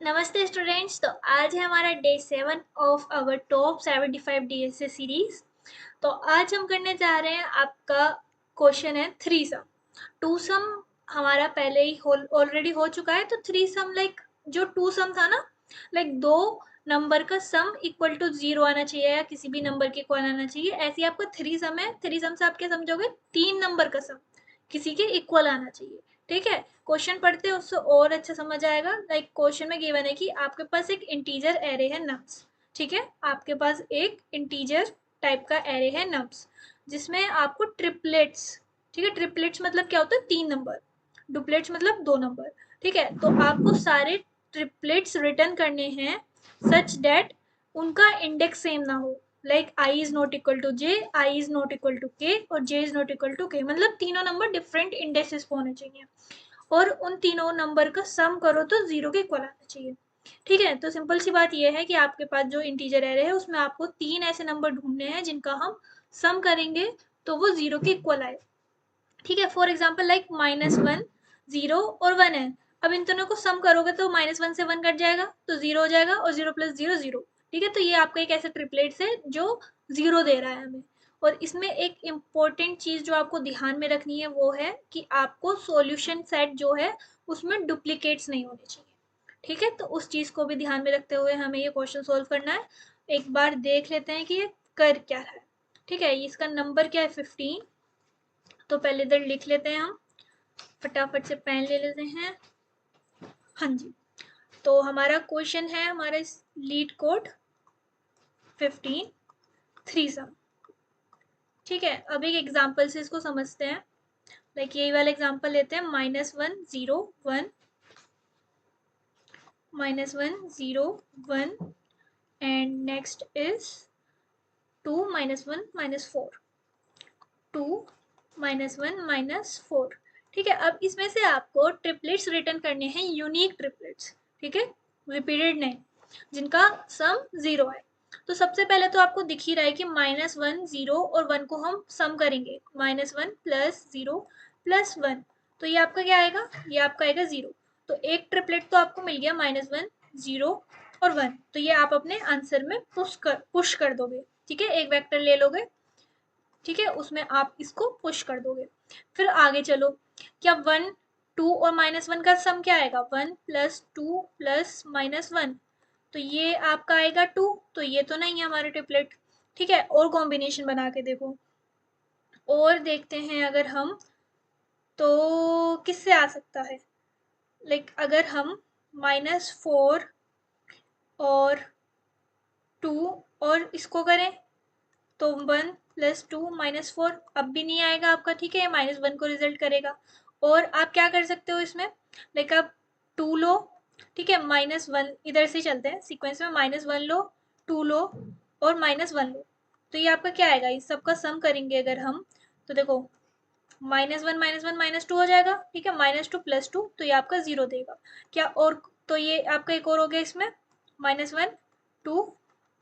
नमस्ते स्टूडेंट्स। तो आज है हमारा day 7 of our top 75 DSA series. तो आज हम करने जा रहे हैं, आपका क्वेश्चन है थ्री सम। टू सम हमारा पहले ही ऑलरेडी हो चुका है, तो थ्री सम लाइक जो टू सम था ना, लाइक दो नंबर का सम इक्वल टू जीरो आना चाहिए या किसी भी नंबर के इक्वल आना चाहिए। ऐसे ही आपका थ्री सम है, थ्री सम से आप क्या समझोगे, तीन नंबर का सम किसी के इक्वल आना चाहिए। ठीक है, क्वेश्चन पढ़ते हैं उससे और अच्छा समझ आएगा। लाइक क्वेश्चन में गिवन है कि आपके पास एक इंटीजर एरे है नम्स। ठीक है, आपके पास एक इंटीजर टाइप का एरे है नम्स जिसमें आपको ट्रिपलेट्स, ठीक है, ट्रिपलेट्स मतलब क्या होता है, तीन नंबर, डुप्लेट्स मतलब दो नंबर। ठीक है, तो आपको सारे ट्रिपलेट्स रिटर्न करने हैं सच दैट उनका इंडेक्स सेम ना हो। Like I is not equal to J, I is not equal to K और J is not equal to K, मतलब तीनों नंबर डिफरेंट इंडेक्सेस पे होने चाहिए और उन तीनों नंबर का सम करो तो जीरो के इक्वल आना चाहिए। ठीक है, तो सिंपल सी बात यह है कि आपके पास जो इंटीजर एरे है उसमें आपको तीन ऐसे नंबर ढूंढने हैं जिनका हम सम करेंगे तो वो जीरो के इक्वल आए। ठीक है, फॉर एग्जाम्पल लाइक -1, 0 और 1 है। अब इन दोनों को सम करोगे तो -1 से 1 कट जाएगा तो 0 हो जाएगा और 0 + 0 0। ठीक है, तो ये आपका एक ऐसा ट्रिपलेट्स है जो 0 दे रहा है हमें। और इसमें एक इम्पॉर्टेंट चीज़ जो आपको ध्यान में रखनी है वो है कि आपको सॉल्यूशन सेट जो है उसमें डुप्लीकेट्स नहीं होने चाहिए। ठीक है, तो उस चीज़ को भी ध्यान में रखते हुए हमें ये क्वेश्चन सोल्व करना है। एक बार देख लेते हैं कि ये कर क्या रहा है। ठीक है, इसका नंबर क्या है 15। तो पहले इधर लिख लेते हैं हम, फटाफट से पेन ले लेते हैं। हाँ जी, तो हमारा क्वेश्चन है, हमारा लीड कोड 15 थ्री सम। ठीक है, अब एक एग्जांपल से इसको समझते हैं। लाइक यही वाला एग्जांपल लेते हैं, -1 0 1, -1 0 1 एंड नेक्स्ट इज 2 -1 -4, 2 -1 -4। ठीक है, अब इसमें से आपको ट्रिपलेट्स रिटर्न करने हैं, यूनिक ट्रिपलेट्स। ठीक है, रिपीटेड नहीं, जिनका सम जीरो है। तो सबसे पहले तो आपको दिख ही रहा है कि -1 0 और 1 को हम सम करेंगे, -1 + 0 + 1, तो ये आपका क्या आएगा, ये आपका आएगा जीरो। तो एक ट्रिपलेट तो आपको मिल गया -1 0 और 1, तो ये आप अपने आंसर में पुश कर दोगे। ठीक है, एक वेक्टर ले लोगे, ठीक है, उसमें आप इसको पुश कर दोगे। फिर आगे चलो, क्या 1 2 और -1 का सम क्या आएगा, 1 + 2 + -1, तो ये आपका आएगा 2, तो ये तो नहीं है हमारे ट्रिपलेट। ठीक है, और कॉम्बिनेशन बना के देखो, और देखते हैं अगर हम, तो किससे आ सकता है। लाइक अगर हम -4 और 2 और इसको करें तो 1 + 2 -4 अब भी नहीं आएगा आपका। ठीक है, -1 को रिजल्ट करेगा। और आप क्या कर सकते हो इसमें, लाइक आप 2 लो, ठीक है, -1 इधर से चलते हैं सीक्वेंस में, -1 लो, 2 लो और -1 लो, तो ये आपका क्या आएगा, इस सबका सम करेंगे अगर हम, तो देखो -1 -1 -2 हो जाएगा। ठीक है, -2 + 2, तो ये आपका जीरो देगा क्या। और तो ये आपका एक और हो गया इसमें, -1 2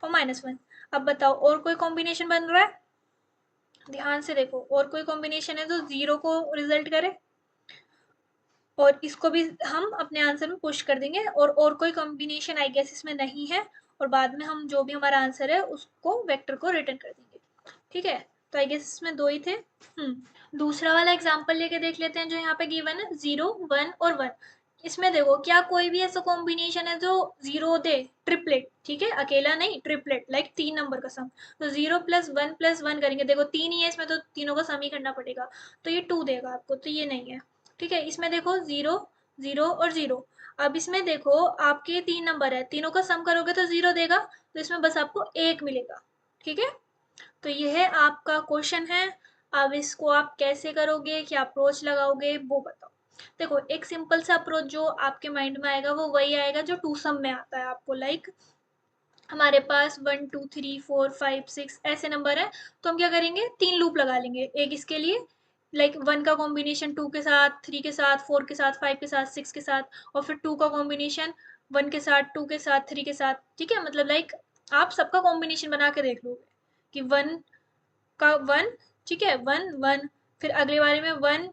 और -1। अब बताओ और कोई कॉम्बिनेशन बन रहा है, ध्यान से देखो, और कोई कॉम्बिनेशन है जो जीरो को रिजल्ट करे, और इसको भी हम अपने आंसर में पुश कर देंगे। और कोई कॉम्बिनेशन आई गेस इसमें नहीं है, और बाद में हम जो भी हमारा आंसर है उसको वेक्टर को रिटर्न कर देंगे। ठीक है, तो आई गेस इसमें दो ही थे। दूसरा वाला एग्जांपल लेके देख लेते हैं जो यहाँ पे गिवन है, 0 1 और 1। इसमें देखो क्या कोई भी ऐसा कॉम्बिनेशन है जो जीरो दे, ट्रिपलेट, ठीक है, अकेला नहीं, ट्रिपलेट लाइक तीन नंबर का सम। तो 0 + 1 + 1 करेंगे, देखो तीन ही है इसमें तो तीनों का सम ही करना पड़ेगा, तो ये 2 देगा आपको, तो ये नहीं है। ठीक है, इसमें देखो 0 0 और 0। अब इसमें देखो आपके तीन नंबर है, तीनों का सम करोगे तो 0 देगा, तो इसमें बस आपको एक मिलेगा। ठीक है, तो यह आपका क्वेश्चन है। अब इसको आप कैसे करोगे, क्या अप्रोच लगाओगे वो बताओ। देखो एक सिंपल सा अप्रोच जो आपके माइंड में आएगा वो वही आएगा जो टू सम में आता है आपको। लाइक हमारे पास 1 2 3 4 5 6 ऐसे नंबर है, तो हम क्या करेंगे, तीन लूप लगा लेंगे एक इसके लिए। लाइक 1 का कॉम्बिनेशन 2 के साथ, 3 के साथ, 4 के साथ, 5 के साथ, 6 के साथ, और फिर 2 का कॉम्बिनेशन 1 के साथ, 2 के साथ, 3 के साथ। ठीक है, मतलब लाइक आप सबका कॉम्बिनेशन बना के देख लोगे कि 1 का 1, ठीक है, 1 1, फिर अगले बारे में 1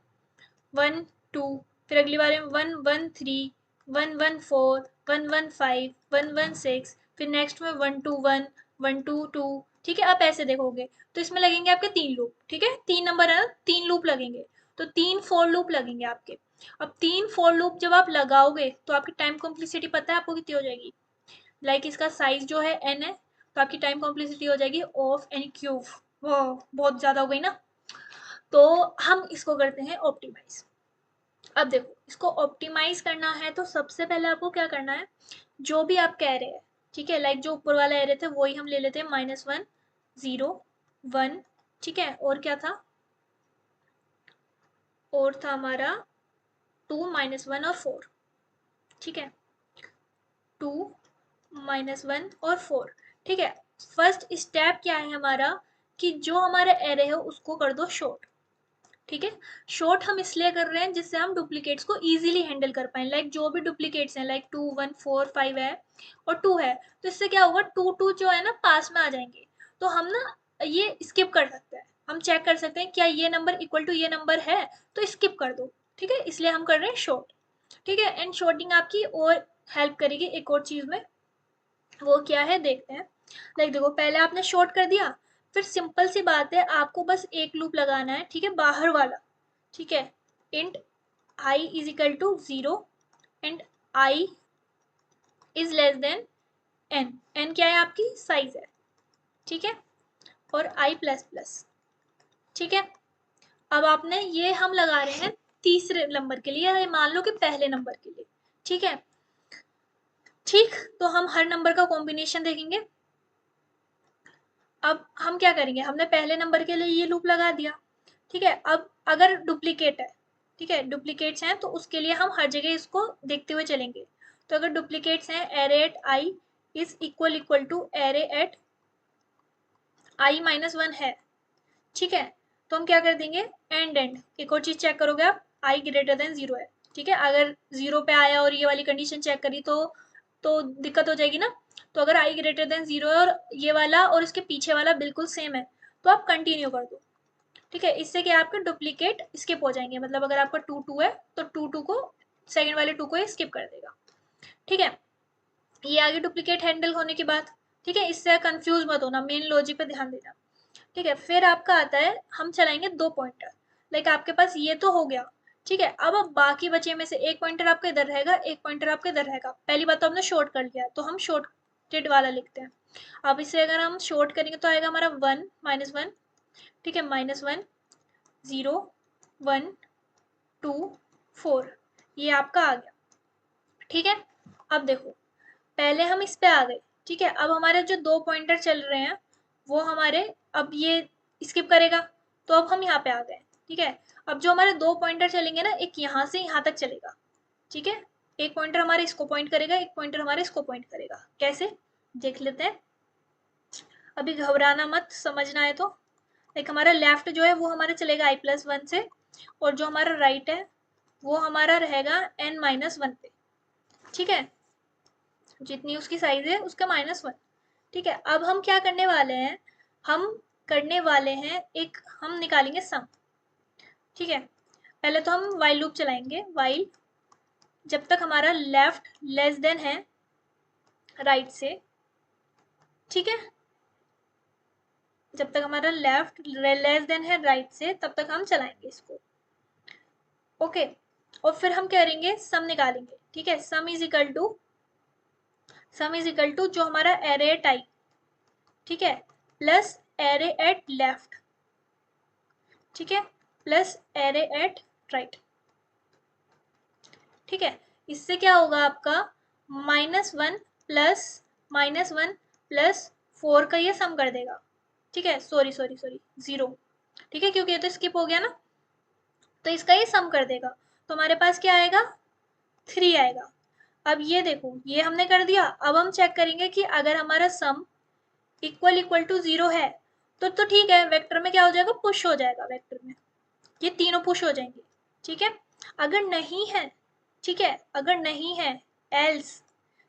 1 2, फिर अगली बारे में 1 1 3 1 1 4, 115, 116, फिर नेक्स्ट में 121, 122, ठीक है। आप ऐसे देखोगे तो इसमें लगेंगे आपके 3 लूप, ठीक है। 3 नंबर है ना, 3 लूप लगेंगे, तो 3 फोर लूप लगेंगे आपके। अब 3 फोर लूप जब आप लगाओगे तो आपकी टाइम कॉम्प्लेक्सिटी पता है आपको कितनी हो जाएगी? लाइक इसका साइज जो है n है, तो आपकी टाइम कॉम्प्लेक्सिटी हो जाएगी ऑफ एन क्यूब। वो बहुत ज्यादा हो गई ना। तो हम इसको करते हैं ऑप्टिमाइज। अब देखो, इसको ऑप्टिमाइज करना है तो सबसे पहले आपको क्या करना है, जो भी आप कह रहे हैं, ठीक है, लाइक जो ऊपर वाला एरे थे वही हम ले लेते हैं, -1, 0, 1, ठीक है। और क्या था? और था हमारा 2, -1 और 4, ठीक है। 2, -1 और 4, ठीक है। फर्स्ट स्टेप क्या है हमारा, कि जो हमारा एरे है उसको कर दो शॉर्ट, ठीक है। शॉर्ट हम इसलिए कर रहे हैं जिससे हम डुप्लीकेट्स को इजीली हैंडल कर पाए। लाइक जो भी डुप्लीकेट्स हैं, लाइक 2, 1, 4, 5 है और 2 है, तो इससे क्या होगा, 2 2 जो है ना पास में आ जाएंगे, तो हम ना ये स्किप कर सकते हैं। हम चेक कर सकते हैं क्या ये नंबर इक्वल टू ये नंबर है, तो स्किप कर दो, ठीक है। इसलिए हम कर रहे हैं शॉर्ट, ठीक है। एंड शॉर्टिंग आपकी और हेल्प करेगी एक और चीज में, वो क्या है देखते हैं। लाइक देखो, पहले आपने शॉर्ट कर दिया, फिर सिंपल सी बात है, आपको बस एक लूप लगाना है, ठीक है, बाहर वाला, ठीक है। Int I is equal to 0 and I is less than N. N क्या है? आपकी साइज है, ठीक है। और आई प्लस प्लस, ठीक है। अब आपने ये हम लगा रहे हैं तीसरे नंबर के लिए, या मान लो कि पहले नंबर के लिए, ठीक है। ठीक, तो हम हर नंबर का कॉम्बिनेशन देखेंगे। अब हम क्या करेंगे, हमने पहले नंबर के लिए ये लूप लगा दिया, ठीक है। अब अगर डुप्लीकेट है, ठीक है, डुप्लीकेट्स हैं, तो उसके लिए हम हर जगह इसको देखते हुए चलेंगे। तो अगर डुप्लीकेट्स हैं, array at i is equal to array at i -1 है, ठीक है। तो हम क्या कर देंगे, एंड एक और चीज चेक करोगे आप, आई ग्रेटर देन 0 है, ठीक है। अगर 0 पे आया और ये वाली कंडीशन चेक करी तो दिक्कत हो जाएगी ना। तो अगर आई ग्रेटर देन 0 है और ये वाला और इसके पीछे वाला बिल्कुल सेम है, तो आप कंटिन्यू कर दो, ठीक है। इससे क्या आपके डुप्लीकेट स्किप हो जाएंगे, मतलब अगर आपका 2 2 है तो 2 2 को, सेकंड वाले 2 को ये स्किप कर देगा, ठीक है। ये आगे डुप्लीकेट हैंडल होने के बाद, ठीक है, इससे कंफ्यूज मत होना, मेन लॉजिक पे ध्यान देना, ठीक है। फिर आपका आता है, हम चलाएंगे 2 पॉइंटर। लाइक आपके पास ये तो हो गया, ठीक है। अब बाकी बचे में से एक पॉइंटर आपका इधर रहेगा, एक पॉइंटर आपका इधर रहेगा। पहली बात तो हमने शॉर्ट कर लिया, तो हम शॉर्टेड वाला लिखते हैं। अब इसे अगर हम शॉर्ट करेंगे तो आएगा हमारा 1 -1, ठीक है, -1, 0, 1, 2, 4, ये आपका आ गया, ठीक है। अब देखो, पहले हम इस पे आ गए, ठीक है। अब हमारे जो 2 पॉइंटर चल रहे हैं वो हमारे, अब ये स्किप करेगा, तो अब हम यहाँ पे आ गए, ठीक है। अब जो हमारे 2 पॉइंटर चलेंगे ना, एक यहाँ से यहाँ तक चलेगा, ठीक है। एक पॉइंटर हमारे इसको पॉइंट करेगा, एक पॉइंटर हमारे इसको पॉइंट करेगा। कैसे, देख लेते हैं। अभी घबराना मत, समझना है तो। एक हमारा लेफ्ट जो है वो हमारा चलेगा i+1 से, और जो हमारा राइट है वो हमारा रहेगा n-1 पे, ठीक है। जितनी उसकी साइज है उसका -1, ठीक है। अब हम क्या करने वाले हैं, हम करने वाले हैं एक, हम निकालेंगे सम, ठीक है। पहले तो हम वाइल लूप चलाएंगे, वाइल जब तक हमारा लेफ्ट लेस देन है राइट से, ठीक है। जब तक हमारा लेफ्ट लेस देन है राइट से, तब तक हम चलाएंगे इसको, ओके। और फिर हम करेंगे सम निकालेंगे, ठीक है। सम इज इक्वल टू जो हमारा एरे एट आई, ठीक है, प्लस एरे एट लेफ्ट, ठीक है, प्लस एरे एट राइट, ठीक है। इससे क्या होगा आपका, -1 प्लस 4 का ये सम कर देगा, ठीक है। सॉरी सॉरी सॉरी, 0, ठीक है, क्योंकि ये तो स्किप हो गया ना, तो इसका ये सम कर देगा। तो हमारे पास क्या आएगा, 3 आएगा। अब ये देखो, ये हमने कर दिया। अब हम चेक करेंगे कि अगर हमारा सम इक्वल टू 0 है तो ठीक है, वेक्टर में क्या हो जाएगा, पुश हो जाएगा, वेक्टर में ये तीनों पुश हो जाएंगे, ठीक है। अगर नहीं है, ठीक है, अगर नहीं है, एल्स,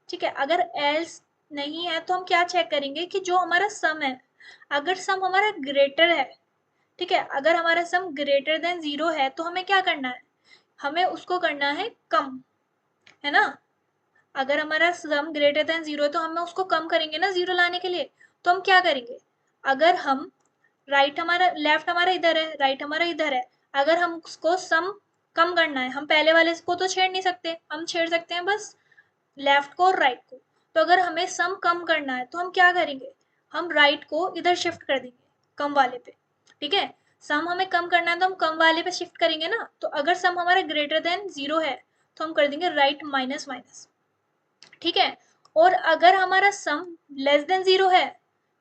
ठीक है, अगर एल्स नहीं है तो हम क्या चेक करेंगे कि जो हमारा सम है, अगर सम हमारा ग्रेटर है, ठीक है, अगर हमारा सम ग्रेटर देन 0 है तो हमें क्या करना है, हमें उसको करना है कम, है ना। अगर हमारा सम ग्रेटर देन 0 है तो हम उसको कम करेंगे ना 0 लाने के लिए। तो हम क्या करेंगे, अगर हम हमारा लेफ्ट हमारा इधर है, राइट हमारा इधर है, अगर हम उसको सम कम करना है, हम पहले वाले को तो छेड़ नहीं सकते, हम छेड़ सकते हैं बस लेफ्ट को और राइट को। तो अगर हमें सम कम करना है तो हम क्या करेंगे, हम राइट को इधर शिफ्ट कर देंगे कम वाले पे। ठीक है, सम हमें कम करना है तो हम कम वाले पे शिफ्ट करेंगे ना। तो अगर सम हमारा ग्रेटर देन 0 है तो हम कर देंगे राइट माइनस माइनस। ठीक है, और अगर हमारा सम लेस देन 0 है,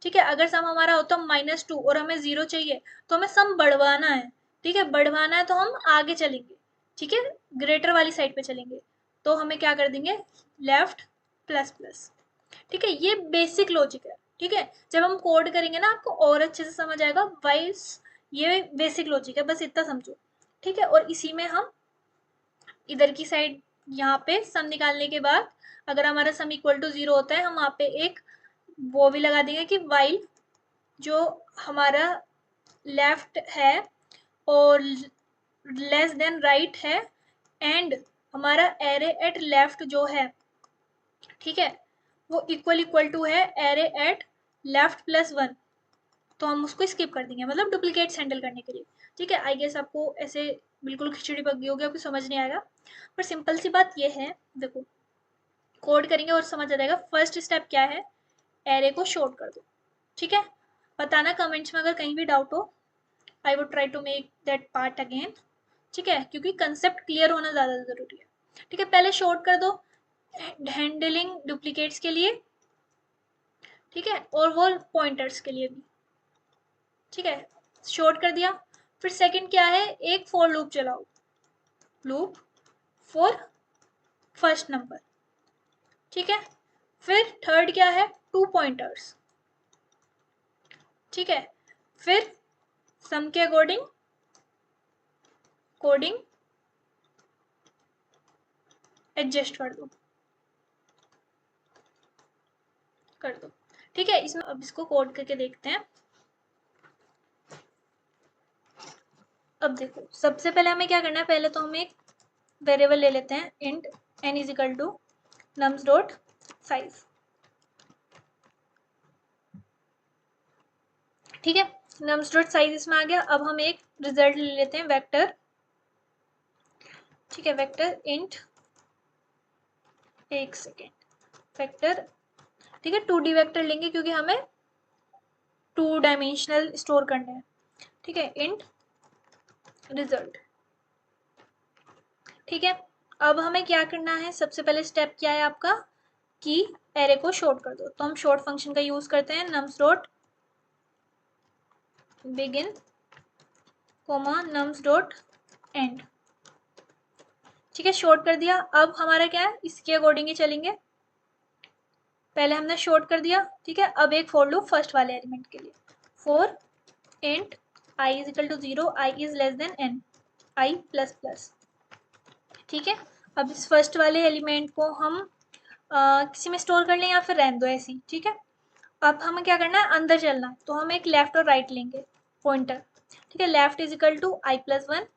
ठीक है, अगर सम हमारा होता है -2 और हमें 0 चाहिए तो हमें सम बढ़वाना है। ठीक है, बढ़वाना है तो हम आगे चलेंगे, ठीक है, ग्रेटर वाली साइड पे चलेंगे। तो हमें क्या कर देंगे, लेफ्ट प्लस प्लस। ठीक है, ये बेसिक लॉजिक है। ठीक है, जब हम कोड करेंगे ना आपको और अच्छे से समझ आएगा वाइस, ये बेसिक लॉजिक है, बस इतना समझो। ठीक है, और इसी में हम इधर की साइड यहाँ पे सम निकालने के बाद अगर हमारा सम इक्वल टू 0 होता है, हम वहाँ पे एक वो भी लगा देंगे कि वाइल जो हमारा लेफ्ट है और लेस देन राइट है एंड हमारा एरे एट लेफ्ट जो है, ठीक है, वो इक्वल टू है एरे एट लेफ्ट प्लस 1। तो हम उसको स्किप कर देंगे, मतलब डुप्लीकेट्स हैंडल करने के लिए। ठीक है, आई गेस आपको ऐसे बिल्कुल खिचड़ी पक गई होगी, आपको समझ नहीं आएगा, पर सिंपल सी बात ये है, देखो कोड करेंगे और समझ आ जाएगा। फर्स्ट स्टेप क्या है, एरे को शॉर्ट कर दो। ठीक है, बताना कमेंट्स में अगर कहीं भी डाउट हो, I would try to make that part again. ठीक है, क्योंकि कंसेप्ट क्लियर होना ज़्यादा ज़रूरी है। ठीक है, पहले शॉर्ट कर दो हैंडलिंग डुप्लीकेट्स के लिए, ठीक है, और वो पॉइंटर्स के लिए भी। ठीक है, शॉर्ट कर दिया। फिर सेकंड क्या है, एक फॉर लूप चलाओ, लूप फॉर फर्स्ट नंबर। ठीक है, फिर थर्ड क्या है, टू पॉइंटर्स। ठीक है, फिर सम के अकॉर्डिंग कोडिंग एडजस्ट कर दो। ठीक है, इसमें अब इसको कोड करके देखते हैं। अब देखो, सबसे पहले हमें क्या करना है, पहले तो हम एक वेरिएबल ले लेते हैं int n is equal to nums dot size. ठीक है, नम्स डॉट साइज इसमें आ गया। अब हम एक रिजल्ट ले लेते हैं वेक्टर। ठीक है, वेक्टर इंट, एक सेकेंड, वेक्टर, ठीक है, 2D वेक्टर लेंगे क्योंकि हमें 2 डायमेंशनल स्टोर करने हैं। ठीक है, इंट रिजल्ट। ठीक है, अब हमें क्या करना है, सबसे पहले स्टेप क्या है आपका, कि एरे को शॉर्ट कर दो। तो हम शॉर्ट फंक्शन का यूज करते हैं, nums dot begin comma nums dot end. ठीक है, शॉर्ट कर दिया। अब हमारा क्या है, इसके अकॉर्डिंग ही चलेंगे, पहले हमने शॉर्ट कर दिया। ठीक है, अब एक फॉर लूप फर्स्ट वाले एलिमेंट के लिए, for int i is equal to 0, i is less than n, i plus plus. ठीक है, अब इस फर्स्ट वाले एलिमेंट को हम किसी में स्टोर कर लें या फिर रहने दो ऐसी। ठीक है, अब हमें क्या करना है, अंदर चलना है, तो हम एक लेफ्ट और राइट लेंगे पॉइंटर। ठीक है, left is equal to i plus 1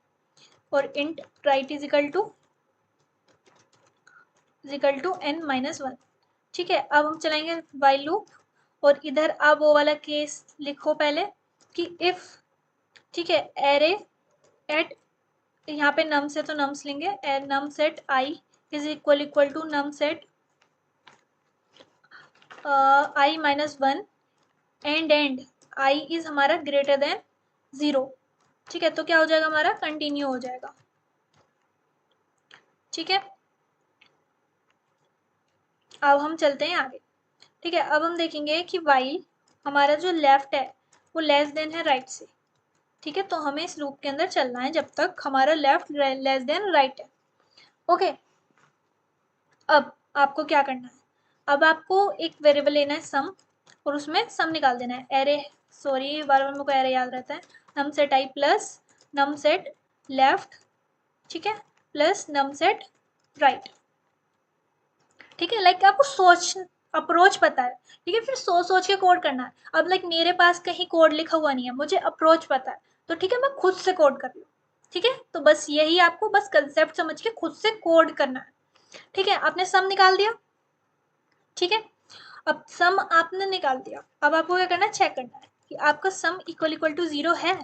और int right is equal to n minus 1। ठीक है, अब हम चलाएंगे वाइल लूप और इधर अब वो वाला केस लिखो पहले कि इफ, ठीक है, एरे एट, यहाँ पे नम्स है तो नम्स लेंगे, nums at i is equal to nums at i minus 1 and I is हमारा ग्रेटर देन 0। ठीक है, तो क्या हो जाएगा, हमारा कंटिन्यू हो जाएगा। ठीक है, अब हम चलते हैं आगे। ठीक है, अब हम देखेंगे कि वाइल हमारा जो लेफ्ट है वो लेस देन है राइट से। ठीक है, तो हमें इस लूप के अंदर चलना है जब तक हमारा लेफ्ट लेस देन राइट है। ओके, अब आपको क्या करना है, अब आपको एक वेरिएबल लेना है सम और उसमें सम निकाल देना है। एरे, सॉरी बार बार मेरे को एरे याद रहता है, नम at I plus num at left, ठीक है, प्लस नम सेट राइट। ठीक है, लाइक आपको सोच अप्रोच पता है। ठीक है, फिर सोच सोच के कोड करना है। अब लाइक मेरे पास कहीं कोड लिखा हुआ नहीं है, मुझे अप्रोच पता है, तो ठीक है मैं खुद से कोड कर लूँ। ठीक है, तो बस यही आपको बस कंसेप्ट समझ के खुद से कोड करना है। ठीक है, आपने सम निकाल दिया। ठीक है, अब सम आपने निकाल दिया, अब आपको क्या करना है, चेक करना है कि आपका sum equal equal to zero है।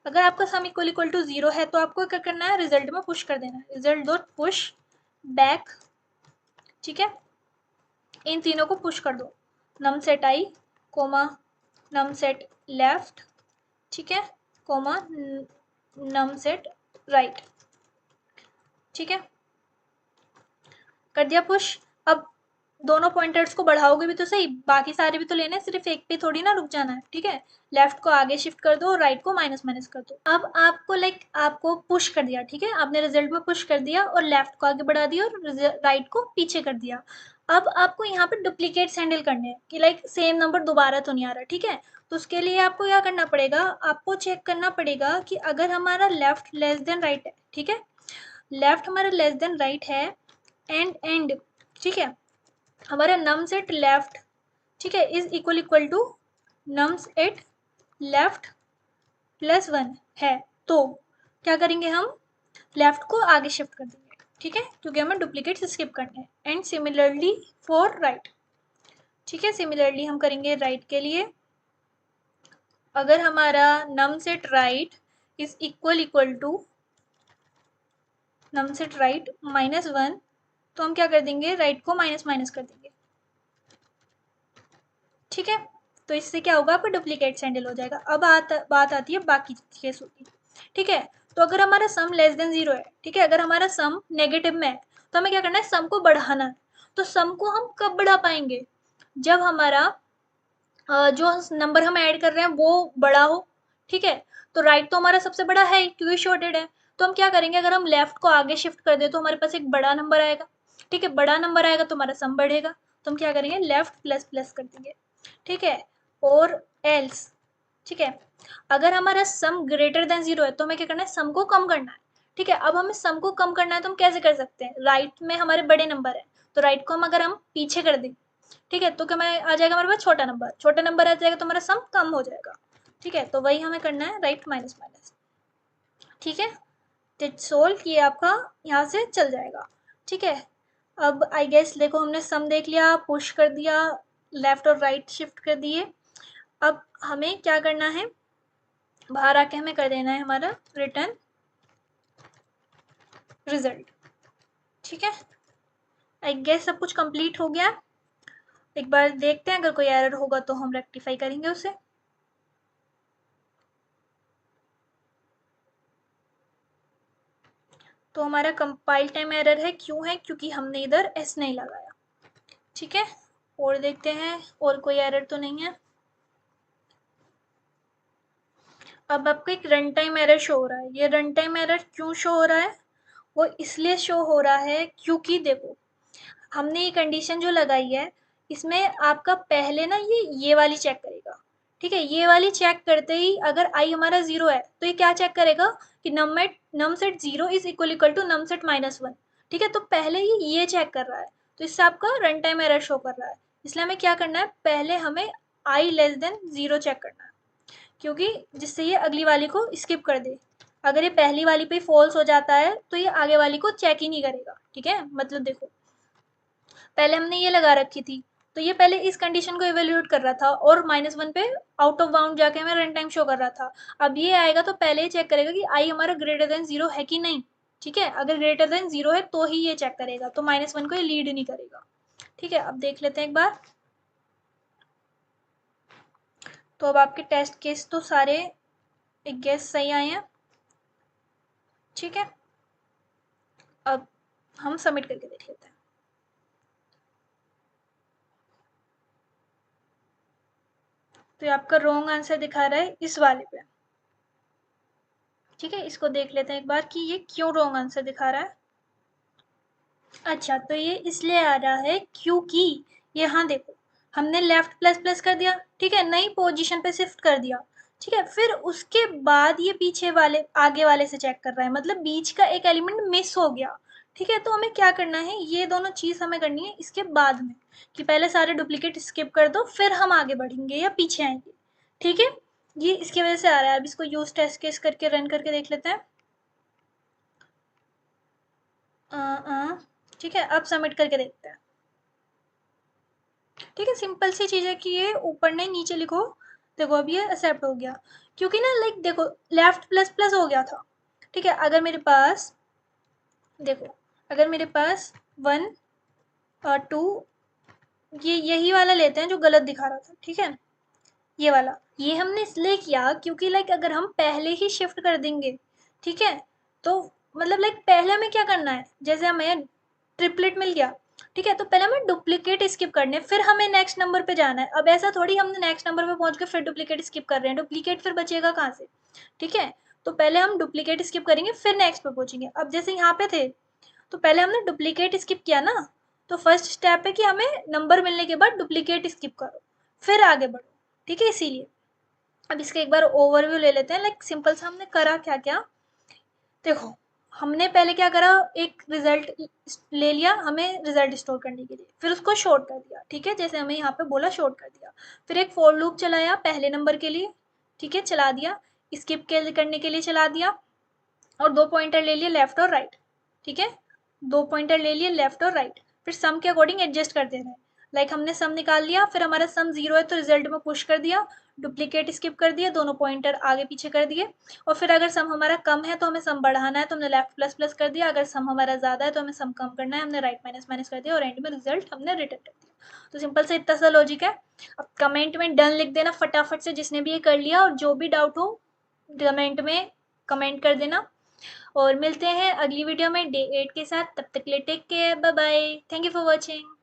अगर आपका sum equal equal to zero है तो आपको क्या करना है, रिजल्ट में पुश कर देना है, रिजल्ट डॉट पुश बैक। ठीक है, इन तीनों को पुश कर दो, nums at i comma nums at left, ठीक है, कोमा नम सेट राइट। ठीक है, कर दिया पुश। अब दोनों पॉइंटर्स को बढ़ाओगे भी तो सही, बाकी सारे भी तो लेने, सिर्फ एक पे थोड़ी ना रुक जाना है। ठीक है, लेफ्ट को आगे शिफ्ट कर दो और राइट को माइनस माइनस कर दो। अब आपको आपको पुश कर दिया। ठीक है, आपने रिजल्ट में पुश कर दिया और लेफ्ट को आगे बढ़ा दिया और राइट को पीछे कर दिया। अब आपको यहाँ पे डुप्लीकेट्स हैंडल करने हैं कि सेम नंबर दोबारा तो नहीं आ रहा। ठीक है, तो उसके लिए आपको क्या करना पड़ेगा, आपको चेक करना पड़ेगा कि अगर हमारा लेफ्ट लेस देन राइट है, ठीक है, लेफ्ट हमारा लेस देन राइट है एंड ठीक है, हमारा नम्स एट लेफ्ट, ठीक है, is equal equal to nums at left plus one है, तो क्या करेंगे, हम लेफ्ट को आगे शिफ्ट कर देंगे। ठीक है, क्योंकि हमें डुप्लीकेट स्किप करने हैं। And similarly for right. ठीक है, सिमिलरली हम करेंगे राइट के लिए। अगर हमारा nums at right is equal to nums at right minus one, तो हम क्या कर देंगे, राइट को माइनस माइनस कर देंगे। ठीक है, तो इससे क्या होगा, आपका डुप्लीकेट हैंडल हो जाएगा। अब बात आती है बाकी केसों की। ठीक है, तो अगर हमारा सम लेस देन जीरो है, ठीक है, अगर हमारा सम नेगेटिव में है तो हमें क्या करना है, सम को बढ़ाना है। तो सम को हम कब बढ़ा पाएंगे, जब हमारा जो नंबर हम ऐड कर रहे हैं वो बड़ा हो। ठीक है, तो राइट तो हमारा सबसे बड़ा है क्योंकि शॉर्टेड है। तो हम क्या करेंगे, अगर हम लेफ्ट को आगे शिफ्ट कर दे तो हमारे पास एक बड़ा नंबर आएगा। ठीक है, बड़ा नंबर आएगा तो हमारा सम बढ़ेगा, तो हम क्या करेंगे, लेफ्ट प्लस प्लस कर देंगे। ठीक है, और एल्स, ठीक है, अगर हमारा सम ग्रेटर देन जीरो है तो हमें क्या करना है, सम को कम करना है। ठीक है, अब हमें सम को कम करना है तो हम कैसे कर सकते हैं, राइट में हमारे बड़े नंबर है तो राइट को हम अगर हम पीछे कर दें, ठीक है, तो क्या मैं आ जाएगा हमारे पास छोटा नंबर, छोटा नंबर आ जाएगा तो हमारा सम कम हो जाएगा। ठीक है, तो वही हमें करना है, राइट माइनस माइनस। ठीक है, तो सोल्व ये आपका यहाँ से चल जाएगा। ठीक है, अब आई गेस देखो हमने सम देख लिया, पुश कर दिया, लेफ्ट और राइट शिफ्ट कर दिए। अब हमें क्या करना है, बाहर आके हमें कर देना है हमारा रिटर्न रिजल्ट। ठीक है, आई गेस सब कुछ कंप्लीट हो गया। एक बार देखते हैं, अगर कोई एरर होगा तो हम रेक्टिफाई करेंगे उसे। तो हमारा कंपाइल टाइम एरर है, क्यों है, क्योंकि हमने इधर एस नहीं लगाया। ठीक है, और देखते हैं और कोई एरर तो नहीं है। अब आपको एक रन टाइम एरर शो हो रहा है। ये रन टाइम एरर क्यों शो हो रहा है, वो इसलिए शो हो रहा है क्योंकि देखो हमने ये कंडीशन जो लगाई है इसमें आपका पहले ना ये वाली चेक करेगा। ठीक है, ये वाली चेक करते ही अगर आई हमारा जीरो है तो ये क्या चेक करेगा कि nums at zero is equal equal to nums at minus one. ठीक है, तो पहले ये चेक कर रहा है, तो इससे आपका रन टाइम एरर शो कर रहा है। इसलिए हमें क्या करना है, पहले हमें आई लेस देन जीरो चेक करना है, क्योंकि जिससे ये अगली वाली को स्किप कर दे। अगर ये पहली वाली पे फॉल्स हो जाता है तो ये आगे वाली को चेक ही नहीं करेगा। ठीक है, मतलब देखो पहले हमने ये लगा रखी थी तो ये पहले इस कंडीशन को इवेल्यूएट कर रहा था और माइनस वन पे आउट ऑफ बाउंड जाके हमें रन टाइम शो कर रहा था। अब ये आएगा तो पहले ही चेक करेगा कि आई हमारा ग्रेटर देन जीरो है कि नहीं। ठीक है, अगर ग्रेटर देन जीरो है तो ही ये चेक करेगा, तो माइनस वन को ये लीड नहीं करेगा। ठीक है, अब देख लेते हैं एक बार। तो अब आपके टेस्ट केस तो सारे एक गेस सही आए हैं। ठीक है, अब हम सबमिट करके देख लेते हैं। तो ये आपका रॉन्ग आंसर दिखा रहा है इस वाले पे। ठीक है, इसको देख लेते हैं एक बार कि ये क्यों रॉन्ग आंसर दिखा रहा है। अच्छा, तो ये इसलिए आ रहा है क्योंकि यहाँ देखो हमने लेफ्ट प्लस प्लस कर दिया, ठीक है, नई पोजीशन पे शिफ्ट कर दिया। ठीक है, फिर उसके बाद ये पीछे वाले आगे वाले से चेक कर रहा है, मतलब बीच का एक एलिमेंट मिस हो गया। ठीक है, तो हमें क्या करना है, ये दोनों चीज़ हमें करनी है इसके बाद में, कि पहले सारे डुप्लीकेट स्किप कर दो फिर हम आगे बढ़ेंगे या पीछे आएंगे। ठीक है, ये इसकी वजह से आ रहा है। अब इसको यूज टेस्ट केस करके रन करके देख लेते हैं। ठीक है, अब सबमिट करके देखते हैं। ठीक है, सिंपल सी चीज़ है कि ये ऊपर नहीं नीचे लिखो। देखो अब ये एक्सेप्ट हो गया, क्योंकि ना लाइक देखो लेफ्ट प्लस प्लस हो गया था। ठीक है, अगर मेरे पास देखो, अगर मेरे पास 1 और 2, ये यही वाला लेते हैं जो गलत दिखा रहा था। ठीक है, ये वाला, ये हमने इसलिए किया क्योंकि लाइक अगर हम पहले ही शिफ्ट कर देंगे, ठीक है, तो मतलब लाइक पहले हमें क्या करना है, जैसे हमें ट्रिपलेट मिल गया, ठीक है, तो पहले हमें डुप्लीकेट स्किप करने, फिर हमें नेक्स्ट नंबर पे जाना है। अब ऐसा थोड़ी हमने नेक्स्ट नंबर पे पहुंच के फिर डुप्लीकेट स्किप कर रहे हैं, डुप्लीकेट फिर बचेगा कहाँ से। ठीक है, तो पहले हम डुप्लीकेट स्किप करेंगे फिर नेक्स्ट पे पहुंचेंगे। अब जैसे यहाँ पे थे तो पहले हमने डुप्लीकेट स्किप किया ना, तो फर्स्ट स्टेप है कि हमें नंबर मिलने के बाद डुप्लीकेट स्किप करो फिर आगे बढ़ो। ठीक है, इसीलिए अब इसका एक बार ओवरव्यू ले लेते हैं, लाइक सिंपल सा हमने करा क्या क्या। देखो, हमने पहले क्या करा, एक रिजल्ट ले लिया हमें रिजल्ट स्टोर करने के लिए, फिर उसको शॉर्ट कर दिया। ठीक है, जैसे हमें यहाँ पे बोला शॉर्ट कर दिया, फिर एक फॉर लूप चलाया पहले नंबर के लिए। ठीक है, चला दिया, स्किप करने के लिए चला दिया, और 2 पॉइंटर ले लिए लेफ्ट और राइट। ठीक है, 2 पॉइंटर ले लिए लेफ्ट और राइट, फिर सम के अकॉर्डिंग एडजस्ट करते रहे। लाइक हमने सम निकाल लिया, फिर हमारा सम 0 है तो रिजल्ट में पुश कर दिया, डुप्लीकेट स्किप कर दिया, दोनों पॉइंटर आगे पीछे कर दिए। और फिर अगर सम हमारा कम है तो हमें सम बढ़ाना है, तो हमने लेफ्ट प्लस प्लस कर दिया, अगर सम हमारा ज़्यादा है तो हमें सम कम करना है, हमने राइट माइनस माइनस कर दिया, और एंड में रिजल्ट हमने रिटर्न कर दिया। तो सिंपल से इतना सा लॉजिक है। अब कमेंट में डन लिख देना फटाफट से जिसने भी ये कर लिया, और जो भी डाउट हो कमेंट में कमेंट कर देना। और मिलते हैं अगली वीडियो में डे 8 के साथ, तब तक के लिए take care, bye bye, thank you for watching.